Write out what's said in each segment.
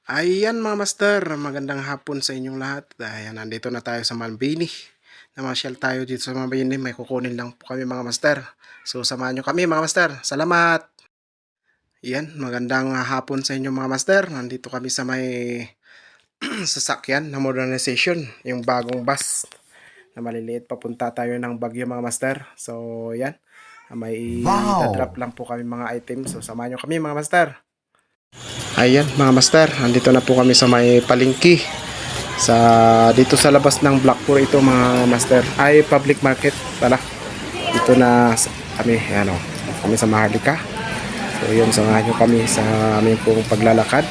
Ayan mga master, magandang hapon sa inyong lahat. Ayan, nandito na tayo sa Malbini. Namasyal tayo dito sa Malbini, may kukunin lang po kami mga master. So samahan nyo kami mga master. Salamat! Ayan, magandang hapon sa inyong mga master. Nandito kami sa may sasakyan na modernization, yung bagong bus na maliliit. Papunta tayo ng Baguio mga master. So yan, may drop lang po kami mga items. So samahan nyo kami mga master. Ayan mga master, andito na po kami sa may palengke sa dito sa labas ng Blackpool ito mga master, ay public market pala. Dito na kami, ano, kami sa Maharlika. So yun, samahan nyo kami sa aming pong paglalakad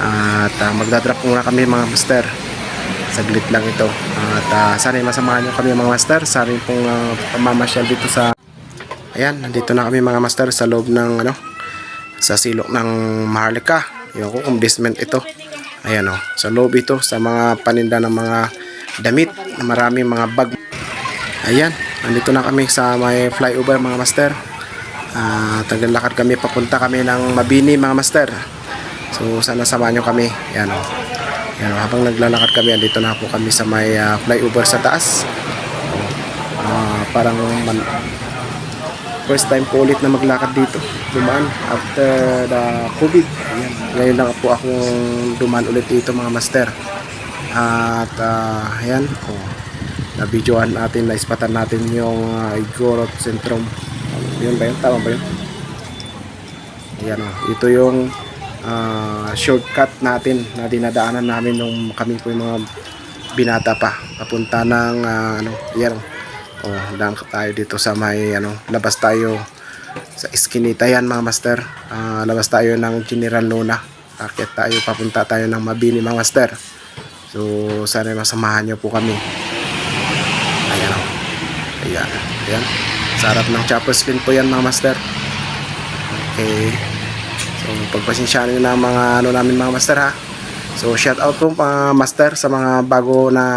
at magdadrop muna kami mga master. Saglit lang ito at sana'y masamahan nyo kami mga master sa aming pong pamamasyal dito sa, ayan, nandito na kami mga master sa loob ng ano, sa silok ng Maharlika. Yung kung basement ito. Ayan o. Sa loob ito sa mga paninda ng mga damit na maraming mga bag. Ayan. Nandito na kami sa may flyover mga master. Taglalakad kami. Papunta kami ng Mabini mga master. So sana samahan nyo kami. Ayan o. Ayan o. Habang naglalakad kami, andito na po kami sa may flyover sa taas. Parang first time ko ulit na maglakad dito, dumaan after the COVID. Ayan. Ngayon lang po akong dumaan ulit dito mga master. At ayan, na-videoan natin, na-ispatan natin yung Igorot Centrum. Yun ba yun? Tama ba yun? Ayan, ito yung shortcut natin na dinadaanan namin nung kami po yung mga binata pa. Papunta ng ano, yan. Daan tayo dito sa may ano, labas tayo sa Eskinita yan mga master. Labas tayo ng General Luna. Akit tayo, papunta tayo ng Mabini mga master. So sana masamahan nyo po kami. Ayan o. Ayan. Ayan. Sarap ng chopper skin po yan mga master. Okay. So pagpasensyaan nyo na mga ano namin mga master ha. So shout out po mga master sa mga bago na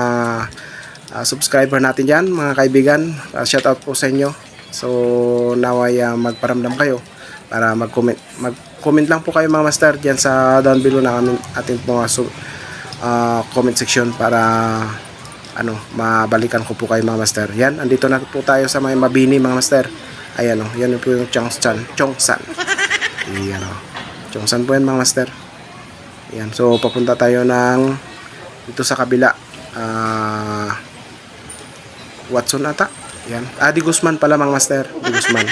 subscriber natin dyan mga kaibigan. Shout out po sa inyo. So naway magparamdam kayo para mag-comment lang po kayo mga master dyan sa down below na ating mga comment section para ano, mabalikan ko po kayo mga master. Yan, andito na po tayo sa may Mabini mga master. Ayan o, yan po yung Chongsan. Ayan o, Chongsan po yan mga master. Ayan, so papunta tayo ng dito sa kabila. Watson ata. Yan. Di Guzman pala mga master. Di Guzman.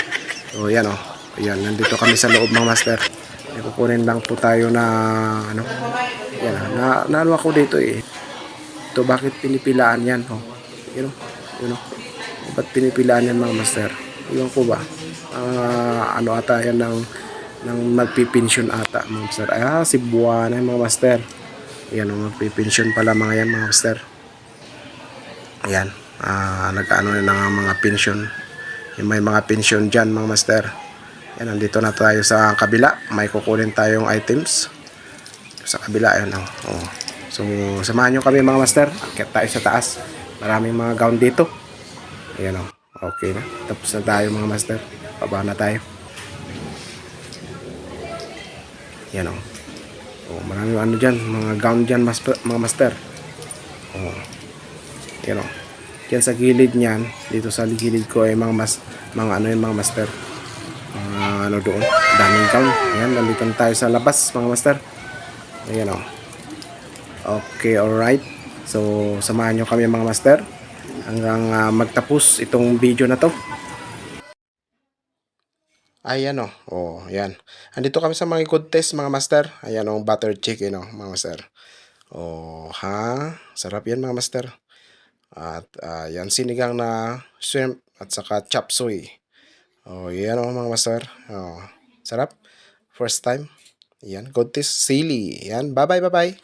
So yan o. Ayan, nandito kami sa loob mga master. Kukunin lang po tayo na ano. Yan o. Naano ako dito eh. Ito bakit pinipilaan yan o. Yun o. Yun o. Ba't pinipilaan yan mga master? Yun ko ba? Ano ata yan ng magpipensyon ata mga master. Si Buwana mga master. Yan o. Magpipensyon pala mga yan mga master. Ayan. Nag-ano na ng mga pension. Yung may mga pension dyan mga master. Yan, nandito na tayo sa kabila. May kukunin tayong items sa kabila. Ayan, so samahan nyo kami mga master. Akit tayo sa taas. Maraming mga gown dito. Ayan o. Okay na. Tapos na tayo mga master. Baba na tayo. Ayan o. Maraming ano dyan. Mga gown dyan mga master. Ayan o. Yan sa gilid niyan, dito sa gilid ko ay mga ano yung mga master. Ano doon, daming gown. Yan, nandito tayo sa labas mga master. Ayan o. Okay, alright. So, samahan nyo kami mga master hanggang magtapos itong video na to. Ayan o. Ayan. Andito kami sa mga good test mga master. Ayan o, butter chicken o mga master. Sarap yan mga master. At yan, sinigang na shrimp at saka chop suey. Yan o mga master. Sarap. First time. Yan, good taste sili. Yan, bye bye.